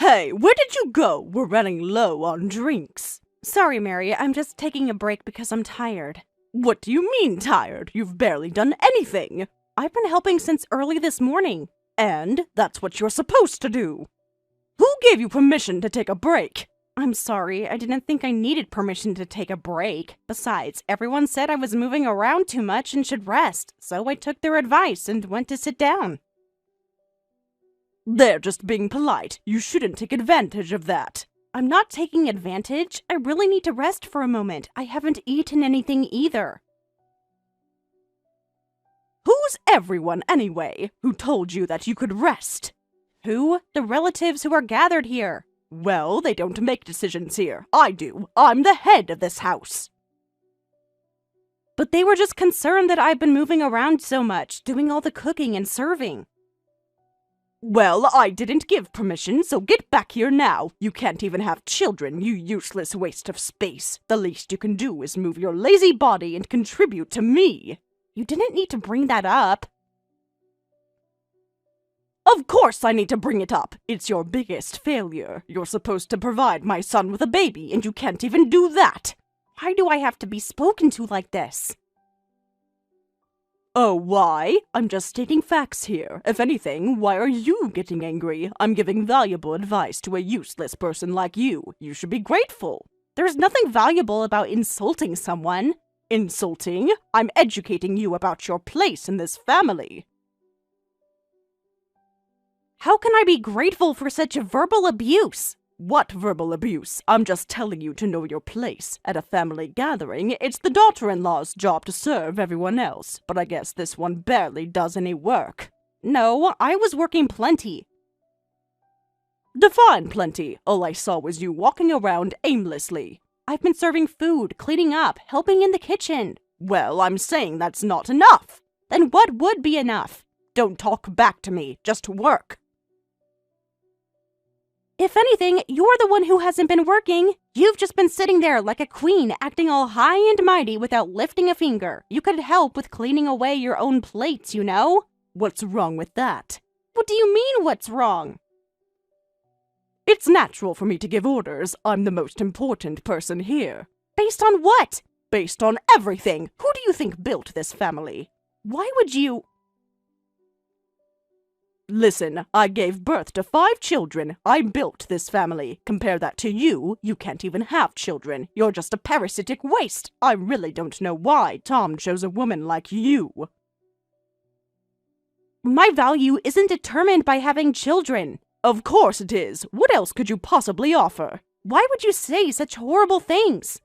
Hey, where did you go? We're running low on drinks. Sorry, Mary, I'm just taking a break because I'm tired. What do you mean tired? You've barely done anything. I've been helping since early this morning. And that's what you're supposed to do. Who gave you permission to take a break? I'm sorry, I didn't think I needed permission to take a break. Besides, everyone said I was moving around too much and should rest, so I took their advice and went to sit down. They're just being polite. You shouldn't take advantage of that. I'm not taking advantage. I really need to rest for a moment. I haven't eaten anything either. Who's everyone, anyway? Who told you that you could rest? Who? The relatives who are gathered here. Well, they don't make decisions here. I do. I'm the head of this house. But they were just concerned that I've been moving around so much, doing all the cooking and serving. Well, I didn't give permission, so get back here now. You can't even have children, you useless waste of space. The least you can do is move your lazy body and contribute to me. You didn't need to bring that up. Of course I need to bring it up. It's your biggest failure. You're supposed to provide my son with a baby, and you can't even do that. Why do I have to be spoken to like this? Oh, why? I'm just stating facts here. If anything, why are you getting angry? I'm giving valuable advice to a useless person like you. You should be grateful. There's nothing valuable about insulting someone. Insulting? I'm educating you about your place in this family. How can I be grateful for such verbal abuse? What verbal abuse? I'm just telling you to know your place. At a family gathering, it's the daughter-in-law's job to serve everyone else, but I guess this one barely does any work. No, I was working plenty. Define plenty. All I saw was you walking around aimlessly. I've been serving food, cleaning up, helping in the kitchen. Well, I'm saying that's not enough. Then what would be enough? Don't talk back to me, just work. If anything, you're the one who hasn't been working. You've just been sitting there like a queen, acting all high and mighty without lifting a finger. You could help with cleaning away your own plates, you know? What's wrong with that? What do you mean, what's wrong? It's natural for me to give orders. I'm the most important person here. Based on what? Based on everything. Who do you think built this family? Why would you... Listen, I gave birth to 5 children. I built this family. Compare that to you. You can't even have children. You're just a parasitic waste. I really don't know why Tom chose a woman like you. My value isn't determined by having children. Of course it is. What else could you possibly offer? Why would you say such horrible things?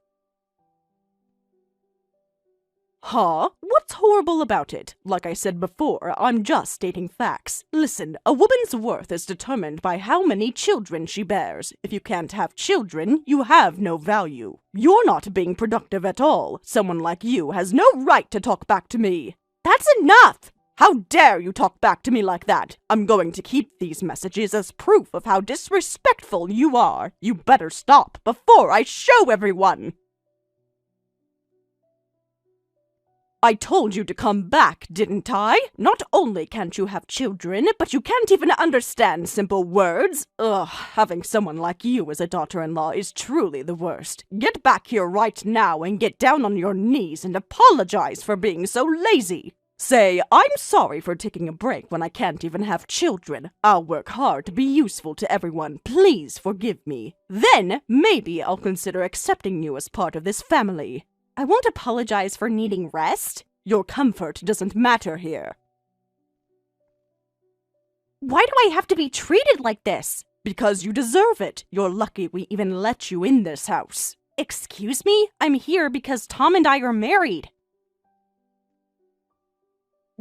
Huh? What's horrible about it? Like I said before, I'm just stating facts. Listen, a woman's worth is determined by how many children she bears. If you can't have children, you have no value. You're not being productive at all. Someone like you has no right to talk back to me. That's enough! How dare you talk back to me like that? I'm going to keep these messages as proof of how disrespectful you are. You better stop before I show everyone. I told you to come back, didn't I? Not only can't you have children, but you can't even understand simple words. Ugh, having someone like you as a daughter-in-law is truly the worst. Get back here right now and get down on your knees and apologize for being so lazy. Say, I'm sorry for taking a break when I can't even have children. I'll work hard to be useful to everyone. Please forgive me. Then, maybe I'll consider accepting you as part of this family. I won't apologize for needing rest. Your comfort doesn't matter here. Why do I have to be treated like this? Because you deserve it. You're lucky we even let you in this house. Excuse me? I'm here because Tom and I are married.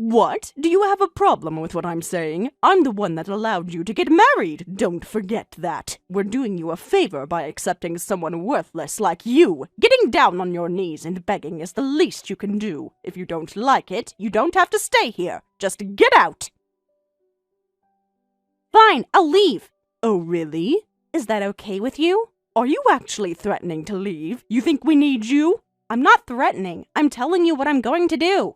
What? Do you have a problem with what I'm saying? I'm the one that allowed you to get married. Don't forget that. We're doing you a favor by accepting someone worthless like you. Getting down on your knees and begging is the least you can do. If you don't like it, you don't have to stay here. Just get out. Fine, I'll leave. Oh, really? Is that okay with you? Are you actually threatening to leave? You think we need you? I'm not threatening. I'm telling you what I'm going to do.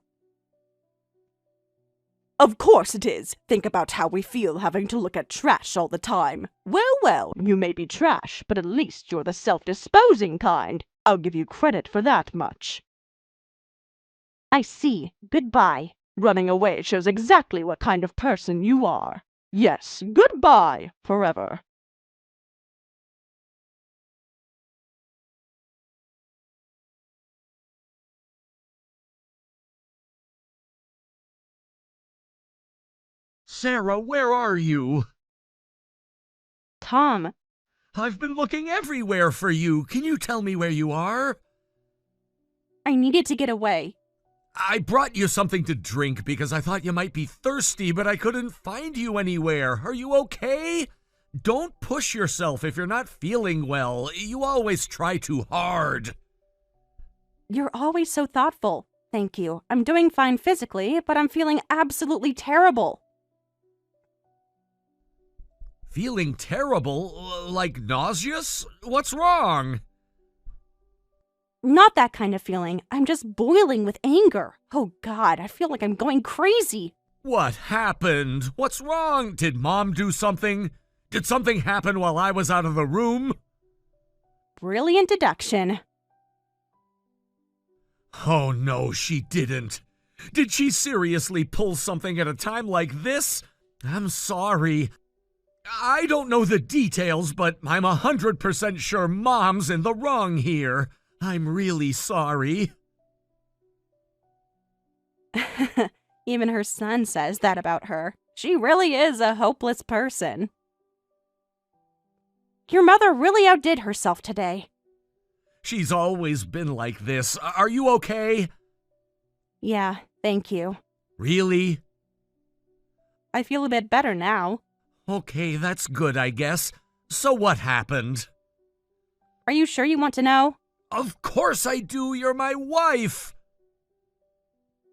Of course it is. Think about how we feel having to look at trash all the time. Well, you may be trash, but at least you're the self-disposing kind. I'll give you credit for that much. I see. Goodbye. Running away shows exactly what kind of person you are. Yes, goodbye, forever. Sarah, where are you? Tom, I've been looking everywhere for you. Can you tell me where you are? I needed to get away. I brought you something to drink because I thought you might be thirsty, but I couldn't find you anywhere. Are you okay? Don't push yourself if you're not feeling well. You always try too hard. You're always so thoughtful. Thank you. I'm doing fine physically, but I'm feeling absolutely terrible. Feeling terrible? Like nauseous? What's wrong? Not that kind of feeling. I'm just boiling with anger. Oh God, I feel like I'm going crazy. What happened? What's wrong? Did Mom do something? Did something happen while I was out of the room? Brilliant deduction. Oh no, she didn't. Did she seriously pull something at a time like this? I'm sorry. I don't know the details, but I'm 100% sure Mom's in the wrong here. I'm really sorry. Even her son says that about her. She really is a hopeless person. Your mother really outdid herself today. She's always been like this. Are you okay? Yeah, thank you. Really? I feel a bit better now. Okay, that's good, I guess. So what happened? Are you sure you want to know? Of course I do. You're my wife.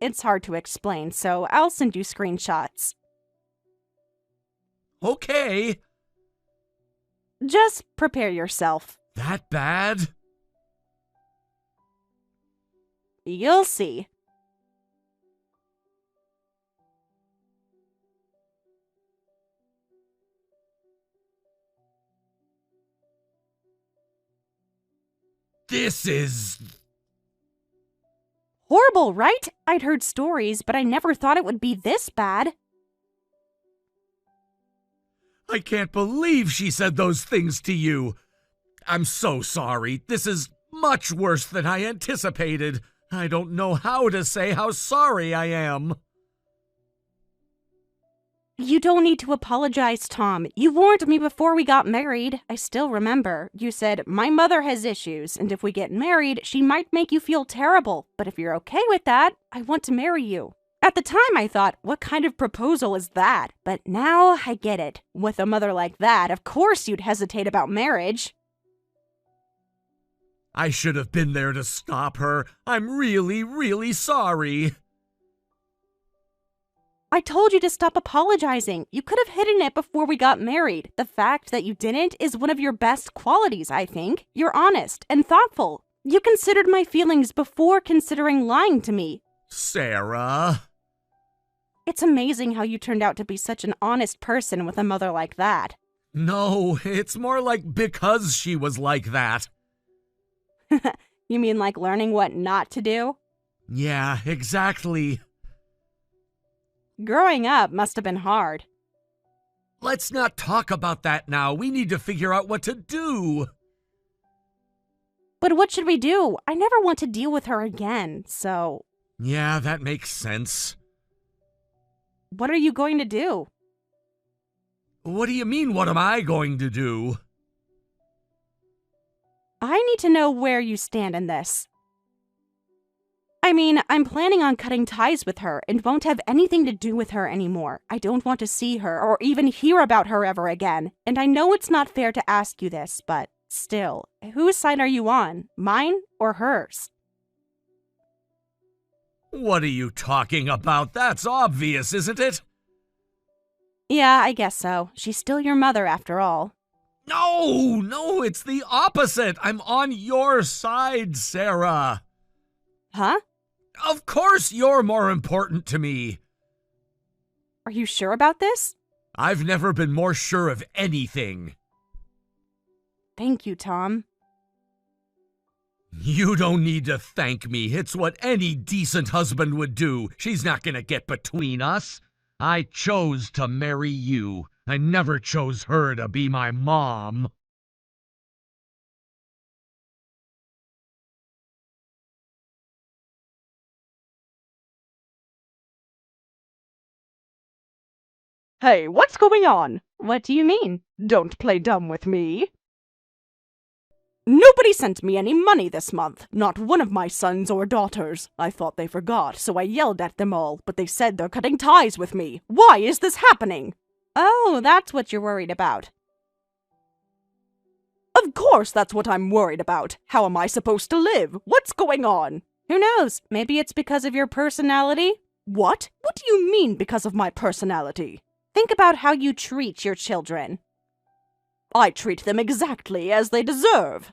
It's hard to explain, so I'll send you screenshots. Okay. Just prepare yourself. That bad? You'll see. This is... Horrible, right? I'd heard stories, but I never thought it would be this bad. I can't believe she said those things to you. I'm so sorry. This is much worse than I anticipated. I don't know how to say how sorry I am. You don't need to apologize, Tom. You warned me before we got married. I still remember. You said, my mother has issues, and if we get married, she might make you feel terrible. But if you're okay with that, I want to marry you. At the time, I thought, what kind of proposal is that? But now I get it. With a mother like that, of course you'd hesitate about marriage. I should have been there to stop her. I'm really, really sorry. I told you to stop apologizing. You could have hidden it before we got married. The fact that you didn't is one of your best qualities, I think. You're honest and thoughtful. You considered my feelings before considering lying to me. Sarah. It's amazing how you turned out to be such an honest person with a mother like that. No, it's more like because she was like that. You mean like learning what not to do? Yeah, exactly. Growing up must have been hard. Let's not talk about that now. We need to figure out what to do. But what should we do? I never want to deal with her again, so... Yeah, that makes sense. What are you going to do? What do you mean, what am I going to do? I need to know where you stand in this. I mean, I'm planning on cutting ties with her and won't have anything to do with her anymore. I don't want to see her or even hear about her ever again. And I know it's not fair to ask you this, but still, whose side are you on? Mine or hers? What are you talking about? That's obvious, isn't it? Yeah, I guess so. She's still your mother after all. No, it's the opposite. I'm on your side, Sarah. Huh? Of course you're more important to me. Are you sure about this? I've never been more sure of anything. Thank you, Tom. You don't need to thank me. It's what any decent husband would do. She's not gonna get between us. I chose to marry you. I never chose her to be my mom. Hey, what's going on? What do you mean? Don't play dumb with me. Nobody sent me any money this month. Not one of my sons or daughters. I thought they forgot, so I yelled at them all, but they said they're cutting ties with me. Why is this happening? Oh, that's what you're worried about. Of course that's what I'm worried about. How am I supposed to live? What's going on? Who knows? Maybe it's because of your personality? What? What do you mean because of my personality? Think about how you treat your children. I treat them exactly as they deserve.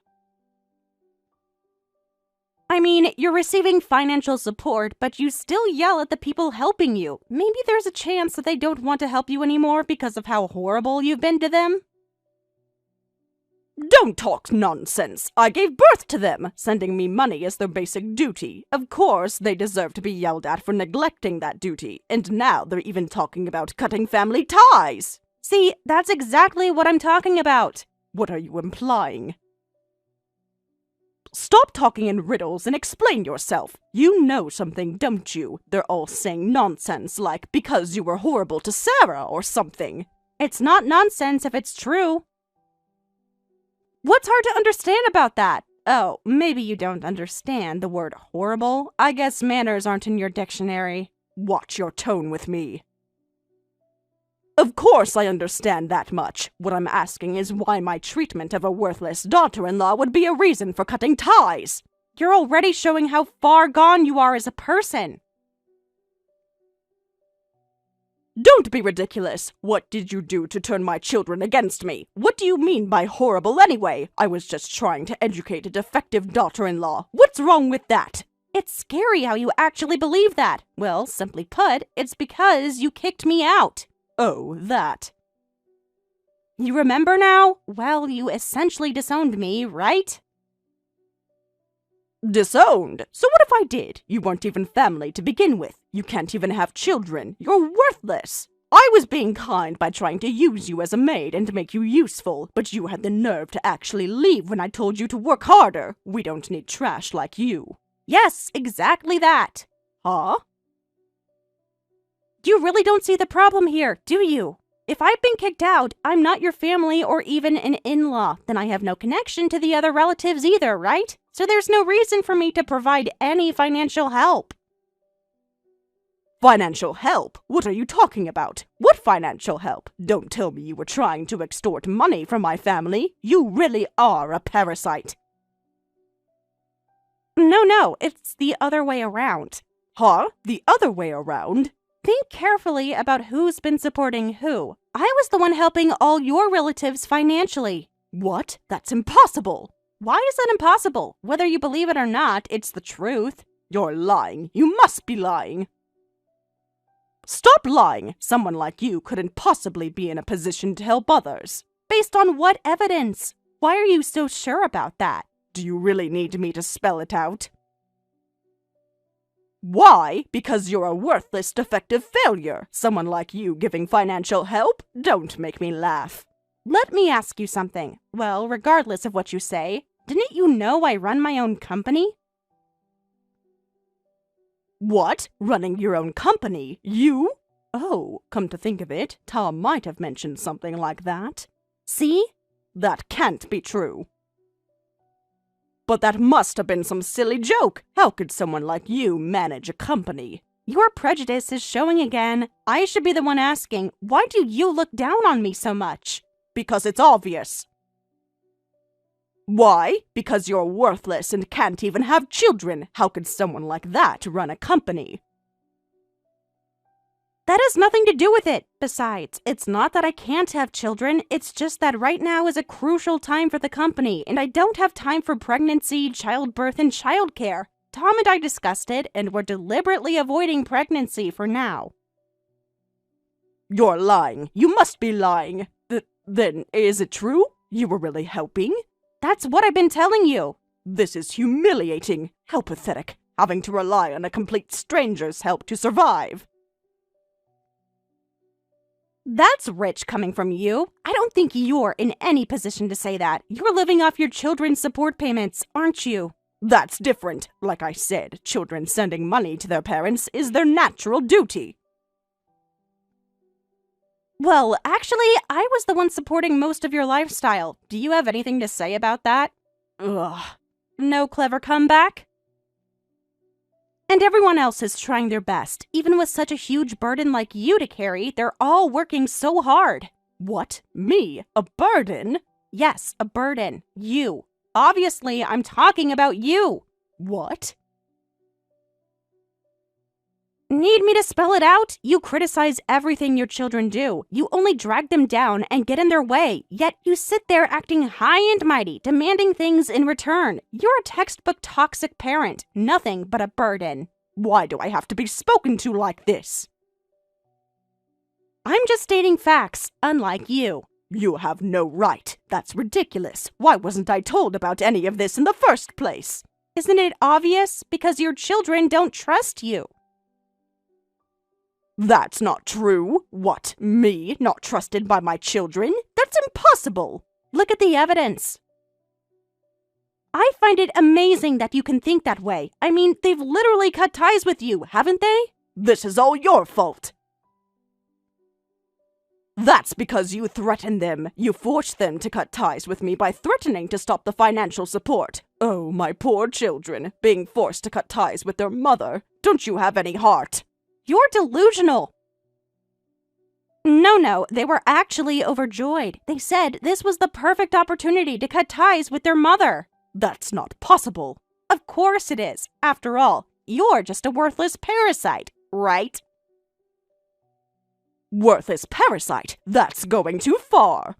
I mean, you're receiving financial support, but you still yell at the people helping you. Maybe there's a chance that they don't want to help you anymore because of how horrible you've been to them? Don't talk nonsense. I gave birth to them. Sending me money is their basic duty. Of course, they deserve to be yelled at for neglecting that duty. And now they're even talking about cutting family ties. See, that's exactly what I'm talking about. What are you implying? Stop talking in riddles and explain yourself. You know something, don't you? They're all saying nonsense like because you were horrible to Sarah or something. It's not nonsense if it's true. What's hard to understand about that? Oh, maybe you don't understand the word horrible. I guess manners aren't in your dictionary. Watch your tone with me. Of course I understand that much. What I'm asking is why my treatment of a worthless daughter-in-law would be a reason for cutting ties. You're already showing how far gone you are as a person. Don't be ridiculous. What did you do to turn my children against me? What do you mean by horrible anyway? I was just trying to educate a defective daughter-in-law. What's wrong with that? It's scary how you actually believe that. Well, simply put, it's because you kicked me out. Oh, that. You remember now? Well, you essentially disowned me, right? Disowned? So what if I did? You weren't even family to begin with. You can't even have children. You're worthless. I was being kind by trying to use you as a maid and to make you useful, but you had the nerve to actually leave when I told you to work harder. We don't need trash like you. Yes, exactly that. Huh? You really don't see the problem here, do you? If I've been kicked out, I'm not your family or even an in-law. Then I have no connection to the other relatives either, right? So there's no reason for me to provide any financial help. Financial help? What are you talking about? What financial help? Don't tell me you were trying to extort money from my family. You really are a parasite. No, it's the other way around. Huh? The other way around? Think carefully about who's been supporting who. I was the one helping all your relatives financially. What? That's impossible. Why is that impossible? Whether you believe it or not, it's the truth. You're lying. You must be lying. Stop lying. Someone like you couldn't possibly be in a position to help others. Based on what evidence? Why are you so sure about that? Do you really need me to spell it out? Why? Because you're a worthless, defective failure. Someone like you giving financial help? Don't make me laugh. Let me ask you something. Well, regardless of what you say, didn't you know I run my own company? What? Running your own company? You? Oh, come to think of it, Tom might have mentioned something like that. See? That can't be true. But that must have been some silly joke. How could someone like you manage a company? Your prejudice is showing again. I should be the one asking, why do you look down on me so much? Because it's obvious. Why? Because you're worthless and can't even have children. How could someone like that run a company? That has nothing to do with it. Besides, it's not that I can't have children, it's just that right now is a crucial time for the company, and I don't have time for pregnancy, childbirth, and childcare. Tom and I discussed it, and we're deliberately avoiding pregnancy for now. You're lying. You must be lying. Then, is it true? You were really helping? That's what I've been telling you. This is humiliating. How pathetic. Having to rely on a complete stranger's help to survive. That's rich coming from you. I don't think you're in any position to say that. You're living off your children's support payments, aren't you? That's different. Like I said, children sending money to their parents is their natural duty. Well, actually, I was the one supporting most of your lifestyle. Do you have anything to say about that? Ugh. No clever comeback? And everyone else is trying their best. Even with such a huge burden like you to carry, they're all working so hard. What? Me? A burden? Yes, a burden. You. Obviously, I'm talking about you. What? Need me to spell it out? You criticize everything your children do. You only drag them down and get in their way. Yet you sit there acting high and mighty, demanding things in return. You're a textbook toxic parent. Nothing but a burden. Why do I have to be spoken to like this? I'm just stating facts, unlike you. You have no right. That's ridiculous. Why wasn't I told about any of this in the first place? Isn't it obvious? Because your children don't trust you. That's not true. What, me not trusted by my children? That's impossible. Look at the evidence. I find it amazing that you can think that way. I mean, they've literally cut ties with you, haven't they? This is all your fault. That's because you threatened them. You forced them to cut ties with me by threatening to stop the financial support. Oh, my poor children, being forced to cut ties with their mother. Don't you have any heart? You're delusional. No, they were actually overjoyed. They said this was the perfect opportunity to cut ties with their mother. That's not possible. Of course it is. After all, you're just a worthless parasite, right? Worthless parasite? That's going too far.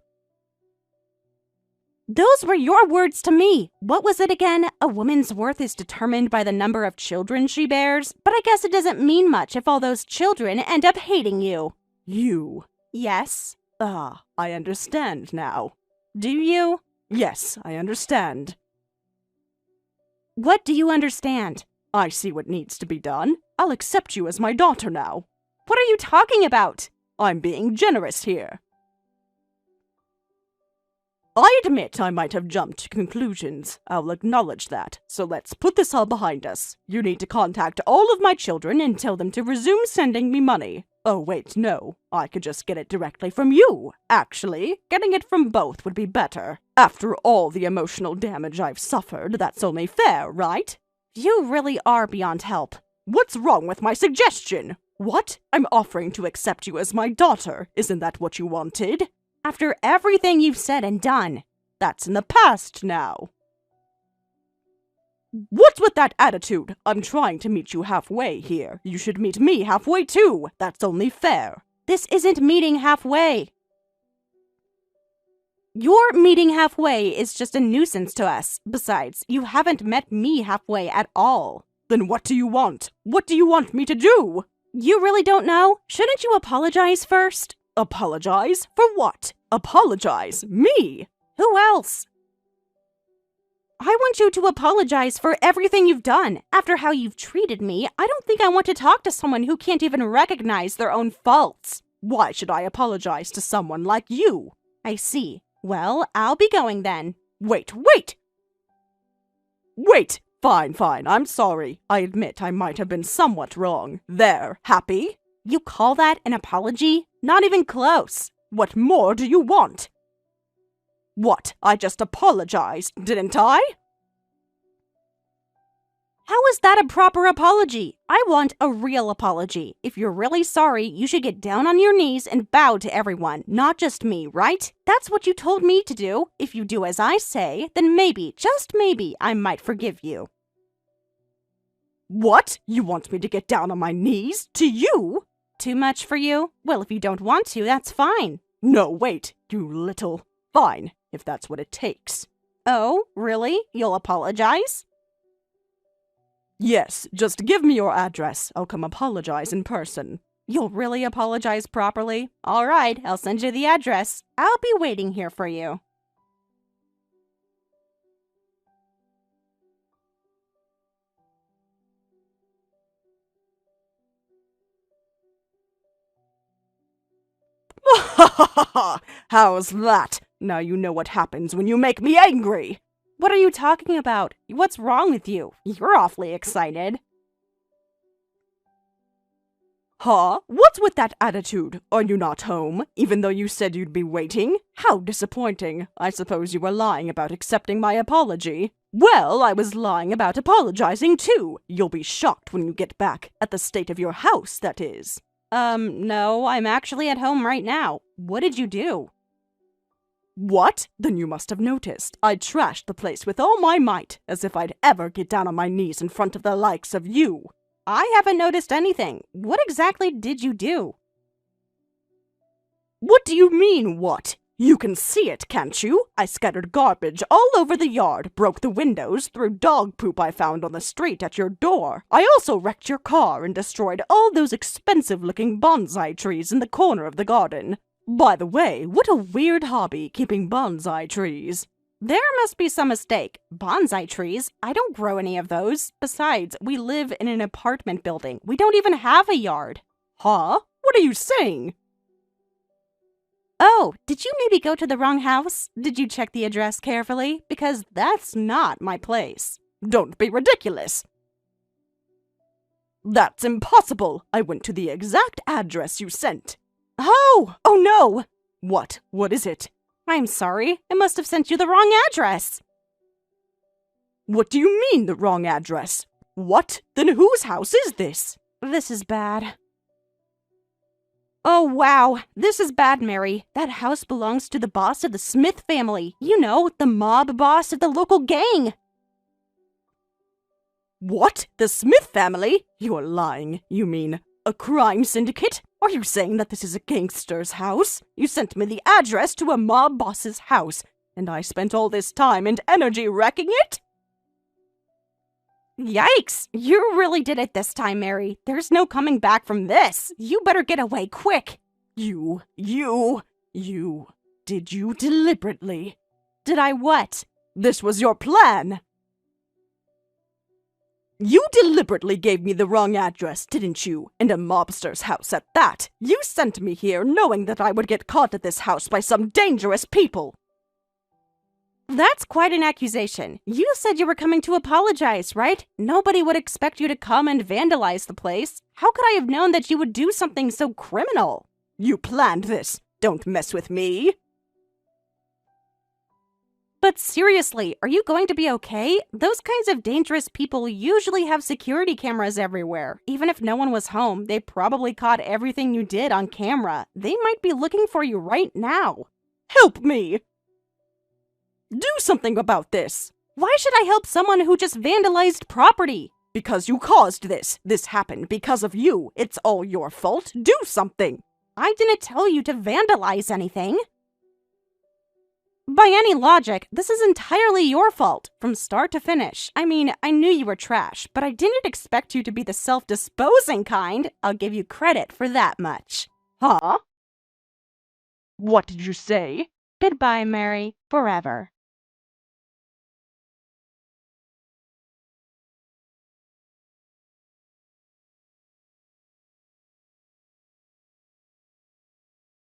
Those were your words to me. What was it again? A woman's worth is determined by the number of children she bears. But I guess it doesn't mean much if all those children end up hating you. You? Yes. Ah, I understand now. Do you? Yes, I understand. What do you understand? I see what needs to be done. I'll accept you as my daughter now. What are you talking about? I'm being generous here. I admit I might have jumped to conclusions. I'll acknowledge that. So let's put this all behind us. You need to contact all of my children and tell them to resume sending me money. Oh, wait, no. I could just get it directly from you. Actually, getting it from both would be better. After all the emotional damage I've suffered, that's only fair, right? You really are beyond help. What's wrong with my suggestion? What? I'm offering to accept you as my daughter. Isn't that what you wanted? After everything you've said and done. That's in the past now. What's with that attitude? I'm trying to meet you halfway here. You should meet me halfway too. That's only fair. This isn't meeting halfway. Your meeting halfway is just a nuisance to us. Besides, you haven't met me halfway at all. Then what do you want? What do you want me to do? You really don't know? Shouldn't you apologize first? Apologize? For what? Apologize? Me? Who else? I want you to apologize for everything you've done. After how you've treated me, I don't think I want to talk to someone who can't even recognize their own faults. Why should I apologize to someone like you? I see. Well, I'll be going then. Wait! Fine, I'm sorry. I admit I might have been somewhat wrong. There, happy? You call that an apology? Not even close. What more do you want? What? I just apologized, didn't I? How is that a proper apology? I want a real apology. If you're really sorry, you should get down on your knees and bow to everyone, not just me, right? That's what you told me to do. If you do as I say, then maybe, just maybe, I might forgive you. What? You want me to get down on my knees? To you? Too much for you? Well, if you don't want to, that's fine. No, wait, you little... Fine, if that's what it takes. Oh, really? You'll apologize? Yes, just give me your address. I'll come apologize in person. You'll really apologize properly? All right, I'll send you the address. I'll be waiting here for you. Ha ha ha ha! How's that? Now you know what happens when you make me angry! What are you talking about? What's wrong with you? You're awfully excited. Huh? What's with that attitude? Are you not home, even though you said you'd be waiting? How disappointing. I suppose you were lying about accepting my apology. Well, I was lying about apologizing too. You'll be shocked when you get back. At the state of your house, that is. No, I'm actually at home right now. What did you do? What? Then you must have noticed. I trashed the place with all my might, as if I'd ever get down on my knees in front of the likes of you. I haven't noticed anything. What exactly did you do? What do you mean, what? You can see it, can't you? I scattered garbage all over the yard, broke the windows, threw dog poop I found on the street at your door. I also wrecked your car and destroyed all those expensive-looking bonsai trees in the corner of the garden. By the way, what a weird hobby, keeping bonsai trees. There must be some mistake. Bonsai trees? I don't grow any of those. Besides, we live in an apartment building. We don't even have a yard. Huh? What are you saying? Oh, did you maybe go to the wrong house? Did you check the address carefully? Because that's not my place. Don't be ridiculous. That's impossible. I went to the exact address you sent. Oh no! What? What is it? I'm sorry. I must have sent you the wrong address. What do you mean, the wrong address? What? Then whose house is this? This is bad. Oh, wow. This is bad, Mary. That house belongs to the boss of the Smith family. You know, the mob boss of the local gang. What? The Smith family? You're lying. You mean a crime syndicate? Are you saying that this is a gangster's house? You sent me the address to a mob boss's house, and I spent all this time and energy wrecking it? Yikes! You really did it this time, Mary. There's no coming back from this. You better get away quick. You. Did you deliberately? Did I what? This was your plan. You deliberately gave me the wrong address, didn't you? And a mobster's house at that. You sent me here knowing that I would get caught at this house by some dangerous people. That's quite an accusation. You said you were coming to apologize, right? Nobody would expect you to come and vandalize the place. How could I have known that you would do something so criminal? You planned this. Don't mess with me. But seriously, are you going to be okay? Those kinds of dangerous people usually have security cameras everywhere. Even if no one was home, they probably caught everything you did on camera. They might be looking for you right now. Help me! Do something about this. Why should I help someone who just vandalized property? Because you caused this. This happened because of you. It's all your fault. Do something. I didn't tell you to vandalize anything. By any logic, this is entirely your fault, from start to finish. I mean, I knew you were trash, but I didn't expect you to be the self-disposing kind. I'll give you credit for that much. Huh? What did you say? Goodbye, Mary. Forever.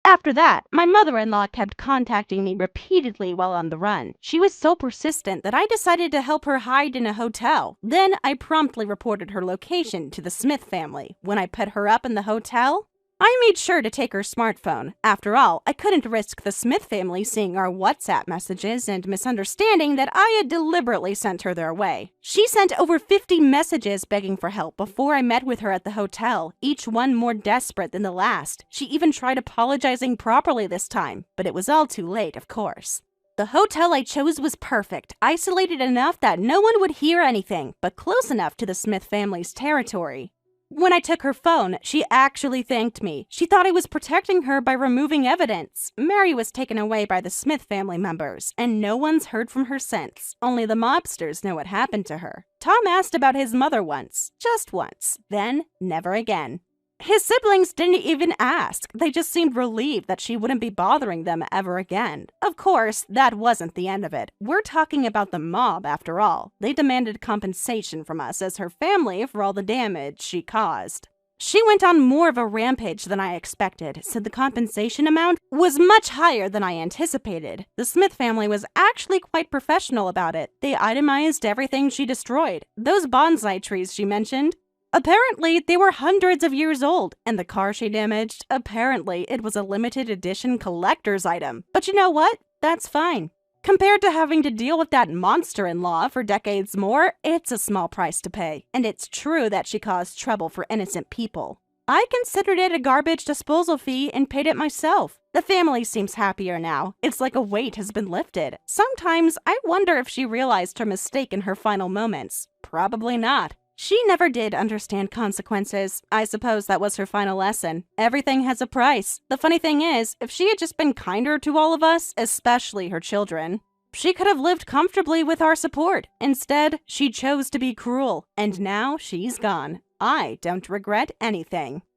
After that, my mother-in-law kept contacting me repeatedly while on the run. She was so persistent that I decided to help her hide in a hotel. Then I promptly reported her location to the Smith family. When I put her up in the hotel, I made sure to take her smartphone. After all, I couldn't risk the Smith family seeing our WhatsApp messages and misunderstanding that I had deliberately sent her their way. She sent over 50 messages begging for help before I met with her at the hotel, each one more desperate than the last. She even tried apologizing properly this time, but it was all too late, of course. The hotel I chose was perfect, isolated enough that no one would hear anything, but close enough to the Smith family's territory. When I took her phone, she actually thanked me. She thought I was protecting her by removing evidence. Mary was taken away by the Smith family members, and no one's heard from her since. Only the mobsters know what happened to her. Tom asked about his mother once. Just once. Then, never again. His siblings didn't even ask. They just seemed relieved that she wouldn't be bothering them ever again. Of course, that wasn't the end of it. We're talking about the mob, after all. They demanded compensation from us as her family for all the damage she caused. She went on more of a rampage than I expected, so the compensation amount was much higher than I anticipated. The Smith family was actually quite professional about it. They itemized everything she destroyed. Those bonsai trees she mentioned, apparently they were hundreds of years old, and the car she damaged, apparently it was a limited edition collector's item. But you know what? That's fine. Compared to having to deal with that monster-in-law for decades more, it's a small price to pay. And it's true that she caused trouble for innocent people. I considered it a garbage disposal fee and paid it myself. The family seems happier now. It's like a weight has been lifted. Sometimes I wonder if she realized her mistake in her final moments. Probably not. She never did understand consequences. I suppose that was her final lesson. Everything has a price. The funny thing is, if she had just been kinder to all of us, especially her children, she could have lived comfortably with our support. Instead, she chose to be cruel, and now she's gone. I don't regret anything.